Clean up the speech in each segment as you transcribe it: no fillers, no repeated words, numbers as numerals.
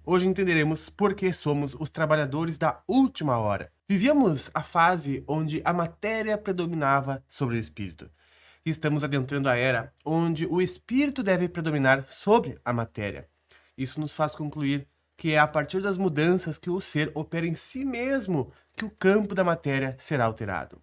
Hoje entenderemos por que somos os trabalhadores da última hora. Vivíamos a fase onde a matéria predominava sobre o espírito. E estamos adentrando a era onde o espírito deve predominar sobre a matéria. Isso nos faz concluir que é a partir das mudanças que o ser opera em si mesmo que o campo da matéria será alterado.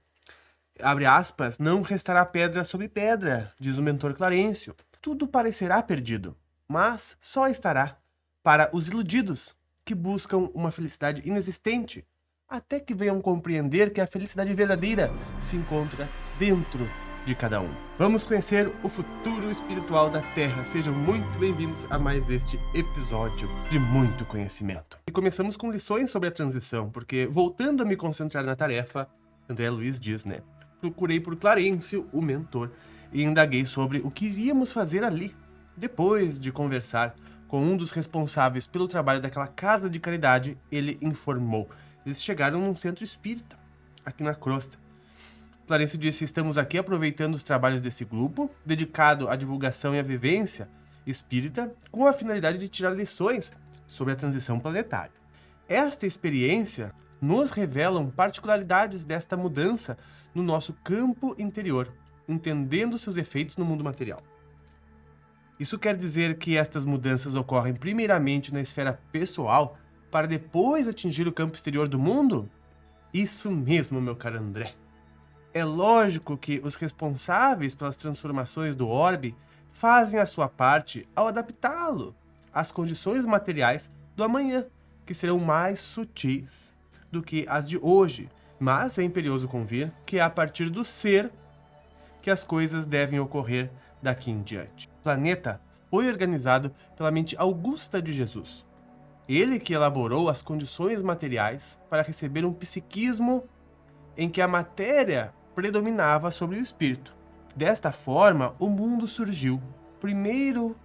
Abre aspas, não restará pedra sobre pedra, diz o mentor Clarencio. Tudo parecerá perdido, mas só estará para os iludidos que buscam uma felicidade inexistente, até que venham compreender que a felicidade verdadeira se encontra dentro de cada um. Vamos conhecer o futuro espiritual da Terra. Sejam muito bem-vindos a mais este episódio de muito conhecimento. E começamos com lições sobre a transição, porque voltando a me concentrar na tarefa, André Luiz diz, né? Procurei por Clarencio, o mentor, e indaguei sobre o que iríamos fazer ali. Depois de conversar com um dos responsáveis pelo trabalho daquela casa de caridade, ele informou. Eles chegaram num centro espírita, aqui na Crosta. Clarencio disse, estamos aqui aproveitando os trabalhos desse grupo, dedicado à divulgação e à vivência espírita, com a finalidade de tirar lições sobre a transição planetária. Esta experiência nos revelam particularidades desta mudança no nosso campo interior, entendendo seus efeitos no mundo material. Isso quer dizer que estas mudanças ocorrem primeiramente na esfera pessoal, para depois atingir o campo exterior do mundo? Isso mesmo, meu caro André. É lógico que os responsáveis pelas transformações do orbe fazem a sua parte ao adaptá-lo às condições materiais do amanhã, que serão mais sutis do que as de hoje, mas é imperioso convir que é a partir do ser que as coisas devem ocorrer daqui em diante. O planeta foi organizado pela mente augusta de Jesus. Ele que elaborou as condições materiais para receber um psiquismo em que a matéria predominava sobre o espírito. Desta forma, o mundo surgiu primeiro,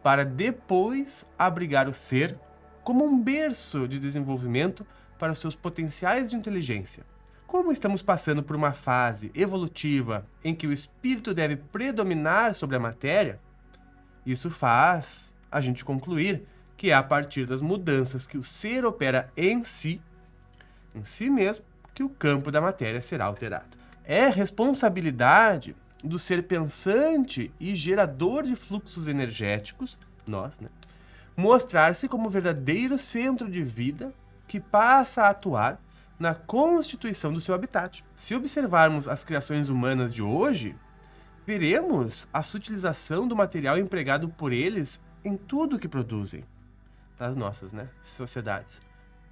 para depois abrigar o ser como um berço de desenvolvimento para os seus potenciais de inteligência. Como estamos passando por uma fase evolutiva em que o espírito deve predominar sobre a matéria, isso faz a gente concluir que é a partir das mudanças que o ser opera em si mesmo, que o campo da matéria será alterado. É responsabilidade do ser pensante e gerador de fluxos energéticos, nós, né? Mostrar-se como verdadeiro centro de vida que passa a atuar na constituição do seu habitat. Se observarmos as criações humanas de hoje, veremos a sutilização do material empregado por eles em tudo que produzem, das nossas, né, sociedades.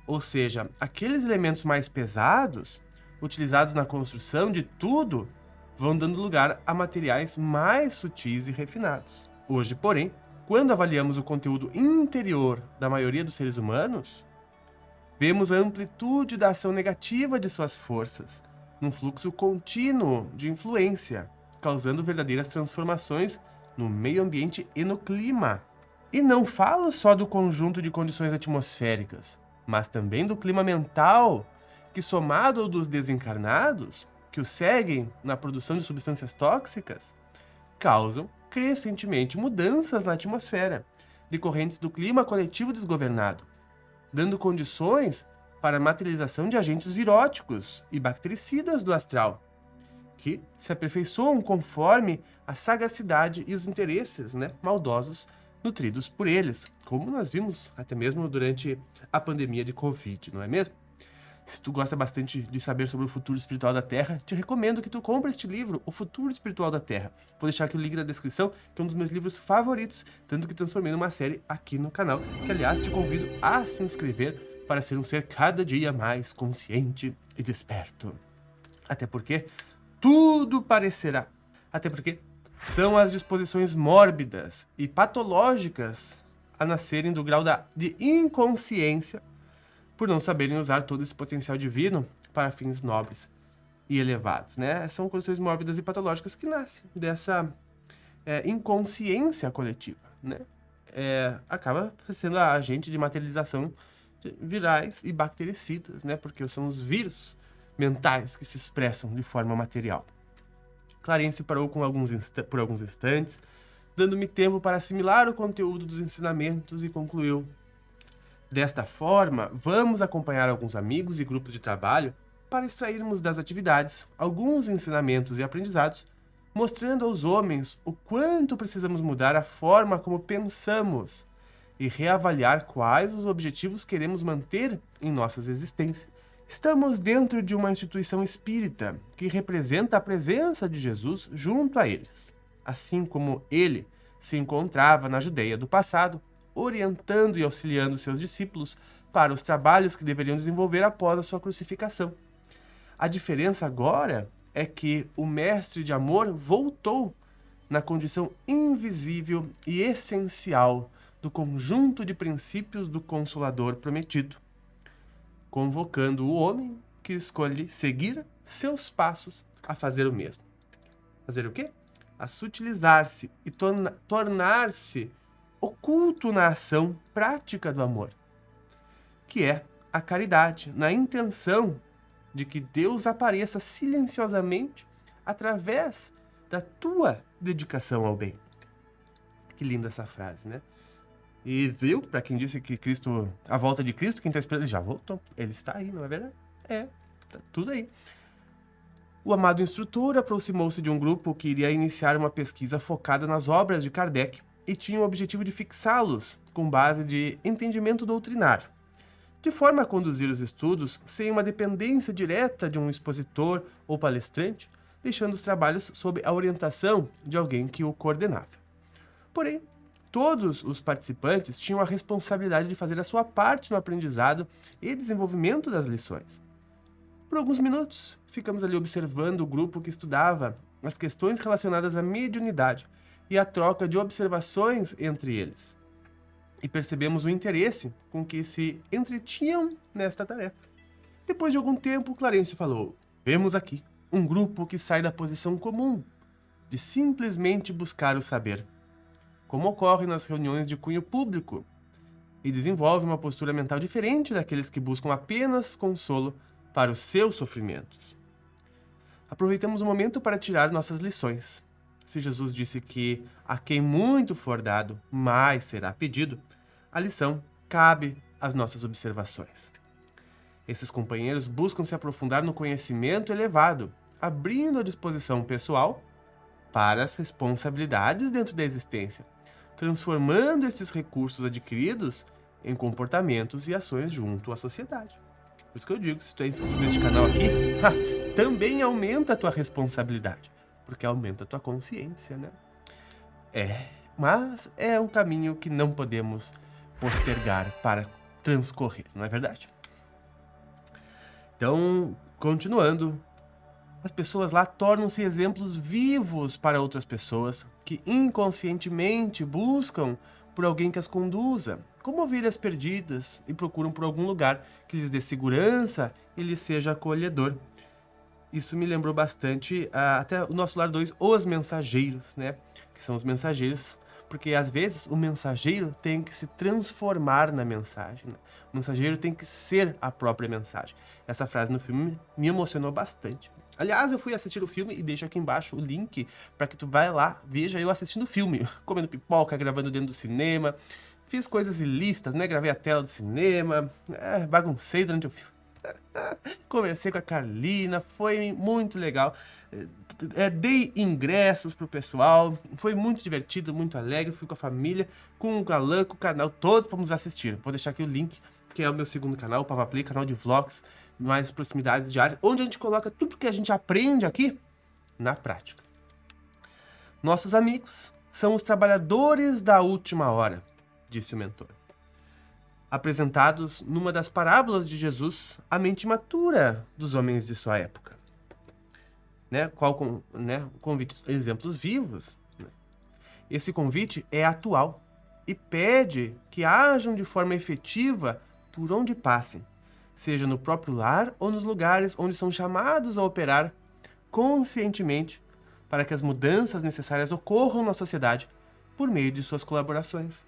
Ou seja, aqueles elementos mais pesados, utilizados na construção de tudo, vão dando lugar a materiais mais sutis e refinados. Hoje, porém, quando avaliamos o conteúdo interior da maioria dos seres humanos, vemos a amplitude da ação negativa de suas forças, num fluxo contínuo de influência, causando verdadeiras transformações no meio ambiente e no clima. E não falo só do conjunto de condições atmosféricas, mas também do clima mental, que somado ao dos desencarnados, que o seguem na produção de substâncias tóxicas, causam crescentemente mudanças na atmosfera, decorrentes do clima coletivo desgovernado, dando condições para a materialização de agentes viróticos e bactericidas do astral, que se aperfeiçoam conforme a sagacidade e os interesses, né, maldosos nutridos por eles, como nós vimos até mesmo durante a pandemia de Covid, não é mesmo? Se tu gosta bastante de saber sobre o futuro espiritual da Terra, te recomendo que tu compre este livro, O Futuro Espiritual da Terra. Vou deixar aqui o link na descrição, que é um dos meus livros favoritos, tanto que transformei numa série aqui no canal, que aliás te convido a se inscrever para ser um ser cada dia mais consciente e desperto. Até porque são as disposições mórbidas e patológicas a nascerem do grau de inconsciência por não saberem usar todo esse potencial divino para fins nobres e elevados, né? São condições mórbidas e patológicas que nascem dessa inconsciência coletiva, né? Acaba sendo a agente de materialização de virais e bactericidas, né? Porque são os vírus mentais que se expressam de forma material. Clarencio parou por alguns instantes, dando-me tempo para assimilar o conteúdo dos ensinamentos, e concluiu: desta forma, vamos acompanhar alguns amigos e grupos de trabalho para extrairmos das atividades alguns ensinamentos e aprendizados, mostrando aos homens o quanto precisamos mudar a forma como pensamos e reavaliar quais os objetivos queremos manter em nossas existências. Estamos dentro de uma instituição espírita que representa a presença de Jesus junto a eles, assim como ele se encontrava na Judeia do passado, orientando e auxiliando seus discípulos para os trabalhos que deveriam desenvolver após a sua crucificação. A diferença agora é que o mestre de amor voltou na condição invisível e essencial do conjunto de princípios do Consolador prometido, convocando o homem que escolhe seguir seus passos a fazer o mesmo. Fazer o quê? A sutilizar-se e tornar-se oculto na ação prática do amor, que é a caridade, na intenção de que Deus apareça silenciosamente através da tua dedicação ao bem. Que linda essa frase, né? E viu, para quem disse que Cristo, a volta de Cristo, quem está esperando, ele já voltou. Ele está aí, não é verdade? É, tá tudo aí. O amado instrutor aproximou-se de um grupo que iria iniciar uma pesquisa focada nas obras de Kardec e tinha o objetivo de fixá-los com base de entendimento doutrinário, de forma a conduzir os estudos sem uma dependência direta de um expositor ou palestrante, deixando os trabalhos sob a orientação de alguém que o coordenava. Porém, todos os participantes tinham a responsabilidade de fazer a sua parte no aprendizado e desenvolvimento das lições. Por alguns minutos, ficamos ali observando o grupo que estudava as questões relacionadas à mediunidade e a troca de observações entre eles. E percebemos o interesse com que se entretinham nesta tarefa. Depois de algum tempo, Clarencio falou: vemos aqui um grupo que sai da posição comum de simplesmente buscar o saber, como ocorre nas reuniões de cunho público, e desenvolve uma postura mental diferente daqueles que buscam apenas consolo para os seus sofrimentos. Aproveitamos o momento para tirar nossas lições. Se Jesus disse que a quem muito for dado, mais será pedido, a lição cabe às nossas observações. Esses companheiros buscam se aprofundar no conhecimento elevado, abrindo a disposição pessoal para as responsabilidades dentro da existência, transformando estes recursos adquiridos em comportamentos e ações junto à sociedade. Por isso que eu digo, se tu é inscrito neste canal aqui, também aumenta a tua responsabilidade, porque aumenta a tua consciência, né? Mas é um caminho que não podemos postergar para transcorrer, não é verdade? Então, continuando, as pessoas lá tornam-se exemplos vivos para outras pessoas que inconscientemente buscam por alguém que as conduza, como ovelhas perdidas, e procuram por algum lugar que lhes dê segurança e lhes seja acolhedor. Isso me lembrou bastante até o nosso Lar 2, os mensageiros, né? Que são os mensageiros, porque às vezes o mensageiro tem que se transformar na mensagem, né? O mensageiro tem que ser a própria mensagem. Essa frase no filme me emocionou bastante. Aliás, eu fui assistir o filme e deixo aqui embaixo o link para que tu vai lá, veja eu assistindo o filme, comendo pipoca, gravando dentro do cinema, fiz coisas ilícitas, né? Gravei a tela do cinema, baguncei durante o filme. Conversei com a Carlina, foi muito legal. Dei ingressos pro pessoal, foi muito divertido, muito alegre. Fui com a família, com o Galã, com o canal todo, fomos assistir. Vou deixar aqui o link, que é o meu segundo canal, o Pava Play, canal de vlogs, mais proximidades diárias, onde a gente coloca tudo que a gente aprende aqui na prática. Nossos amigos são os trabalhadores da última hora, disse o mentor, apresentados numa das parábolas de Jesus à mente imatura dos homens de sua época. Convite, exemplos vivos. Né? Esse convite é atual e pede que ajam de forma efetiva por onde passem, seja no próprio lar ou nos lugares onde são chamados a operar conscientemente para que as mudanças necessárias ocorram na sociedade por meio de suas colaborações.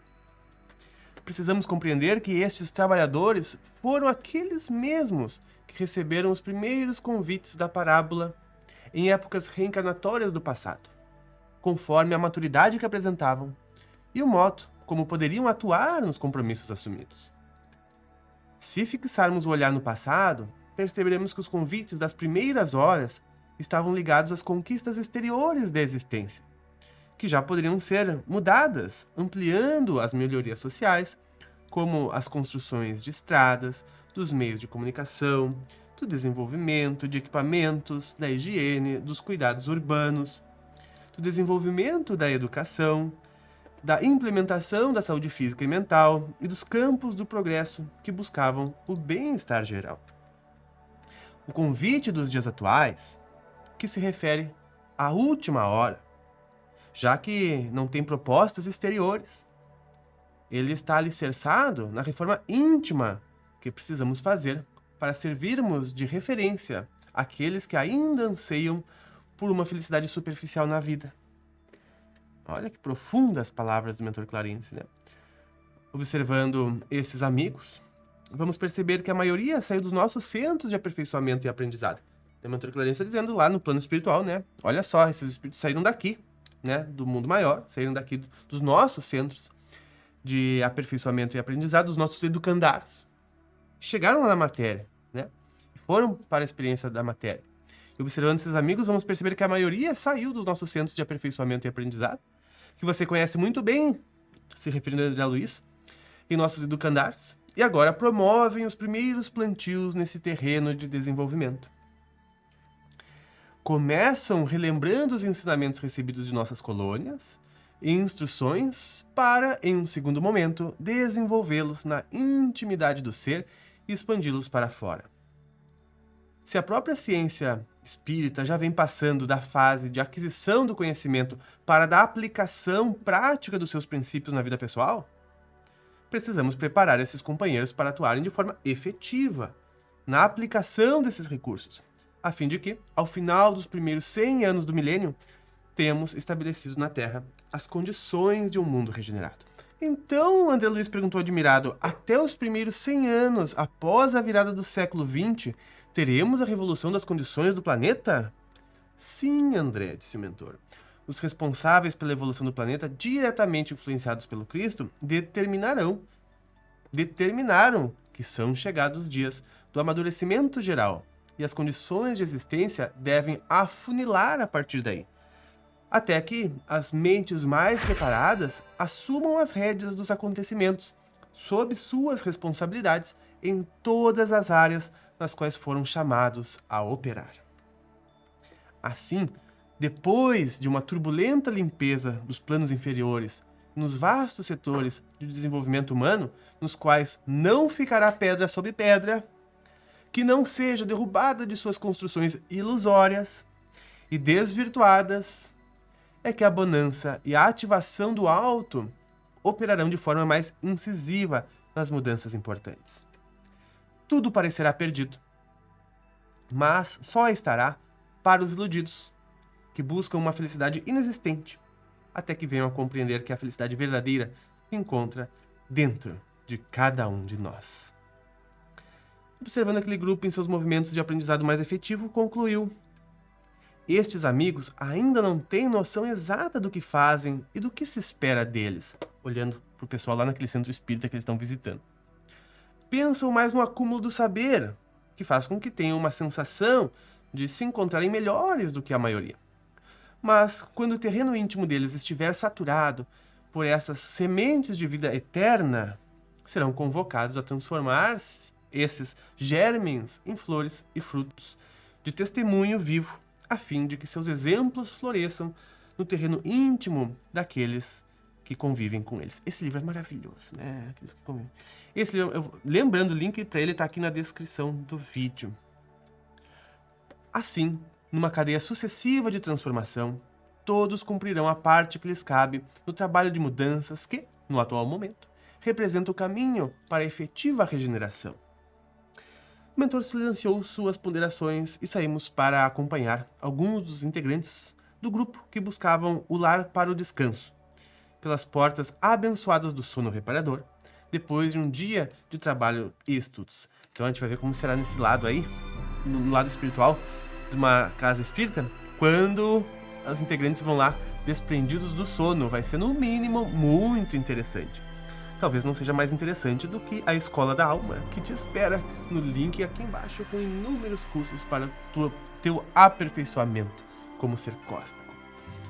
Precisamos compreender que estes trabalhadores foram aqueles mesmos que receberam os primeiros convites da parábola em épocas reencarnatórias do passado, conforme a maturidade que apresentavam e o modo como poderiam atuar nos compromissos assumidos. Se fixarmos o olhar no passado, perceberemos que os convites das primeiras horas estavam ligados às conquistas exteriores da existência, que já poderiam ser mudadas, ampliando as melhorias sociais, como as construções de estradas, dos meios de comunicação, do desenvolvimento de equipamentos, da higiene, dos cuidados urbanos, do desenvolvimento da educação, da implementação da saúde física e mental e dos campos do progresso que buscavam o bem-estar geral. O convite dos dias atuais, que se refere à última hora, já que não tem propostas exteriores. Ele está alicerçado na reforma íntima que precisamos fazer para servirmos de referência àqueles que ainda anseiam por uma felicidade superficial na vida. Olha que profundas palavras do mentor Clarence, né? Observando esses amigos, vamos perceber que a maioria saiu dos nossos centros de aperfeiçoamento e aprendizado. O mentor Clarence está dizendo lá no plano espiritual, né? Olha só, esses espíritos saíram daqui, né? Do mundo maior, saíram daqui dos nossos centros de aperfeiçoamento e aprendizado, dos nossos educandários. Chegaram lá na matéria, né? E foram para a experiência da matéria. E observando esses amigos, vamos perceber que a maioria saiu dos nossos centros de aperfeiçoamento e aprendizado, que você conhece muito bem, se referindo a André Luiz, e nossos educandários, e agora promovem os primeiros plantios nesse terreno de desenvolvimento. Começam relembrando os ensinamentos recebidos de nossas colônias e instruções para, em um segundo momento, desenvolvê-los na intimidade do ser e expandi-los para fora. Se a própria ciência espírita já vem passando da fase de aquisição do conhecimento para da aplicação prática dos seus princípios na vida pessoal, precisamos preparar esses companheiros para atuarem de forma efetiva na aplicação desses recursos, a fim de que, ao final dos primeiros 100 anos do milênio, tenhamos estabelecido na Terra as condições de um mundo regenerado. Então, André Luiz perguntou admirado, até os primeiros 100 anos após a virada do século XX, teremos a revolução das condições do planeta? Sim, André, disse o mentor. Os responsáveis pela evolução do planeta, diretamente influenciados pelo Cristo, determinaram que são chegados os dias do amadurecimento geral, e as condições de existência devem afunilar a partir daí, até que as mentes mais preparadas assumam as rédeas dos acontecimentos, sob suas responsabilidades em todas as áreas nas quais foram chamados a operar. Assim, depois de uma turbulenta limpeza dos planos inferiores, nos vastos setores de desenvolvimento humano, nos quais não ficará pedra sobre pedra, que não seja derrubada de suas construções ilusórias e desvirtuadas, é que a bonança e a ativação do alto operarão de forma mais incisiva nas mudanças importantes. Tudo parecerá perdido, mas só estará para os iludidos, que buscam uma felicidade inexistente, até que venham a compreender que a felicidade verdadeira se encontra dentro de cada um de nós. Observando aquele grupo em seus movimentos de aprendizado mais efetivo, concluiu: estes amigos ainda não têm noção exata do que fazem e do que se espera deles, olhando para o pessoal lá naquele centro espírita que eles estão visitando. Pensam mais no acúmulo do saber, que faz com que tenham uma sensação de se encontrarem melhores do que a maioria. Mas, quando o terreno íntimo deles estiver saturado por essas sementes de vida eterna, serão convocados a transformar esses germens em flores e frutos de testemunho vivo, a fim de que seus exemplos floresçam no terreno íntimo daqueles que convivem com eles. Esse livro é maravilhoso, né? Aqueles que convivem. Esse livro, lembrando, o link para ele está aqui na descrição do vídeo. Assim, numa cadeia sucessiva de transformação, todos cumprirão a parte que lhes cabe no trabalho de mudanças que, no atual momento, representa o caminho para a efetiva regeneração. O mentor silenciou suas ponderações e saímos para acompanhar alguns dos integrantes do grupo que buscavam o lar para o descanso, pelas portas abençoadas do sono reparador, depois de um dia de trabalho e estudos. Então a gente vai ver como será nesse lado aí, no lado espiritual de uma casa espírita, quando os integrantes vão lá desprendidos do sono. Vai ser, no mínimo, muito interessante. Talvez não seja mais interessante do que a Escola da Alma, que te espera no link aqui embaixo com inúmeros cursos para teu aperfeiçoamento como ser cósmico.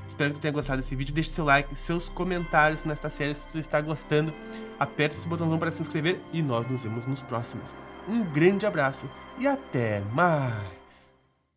Espero que tu tenha gostado desse vídeo. Deixe seu like, seus comentários nesta série se tu está gostando. Aperte esse botãozão para se inscrever e nós nos vemos nos próximos. Um grande abraço e até mais!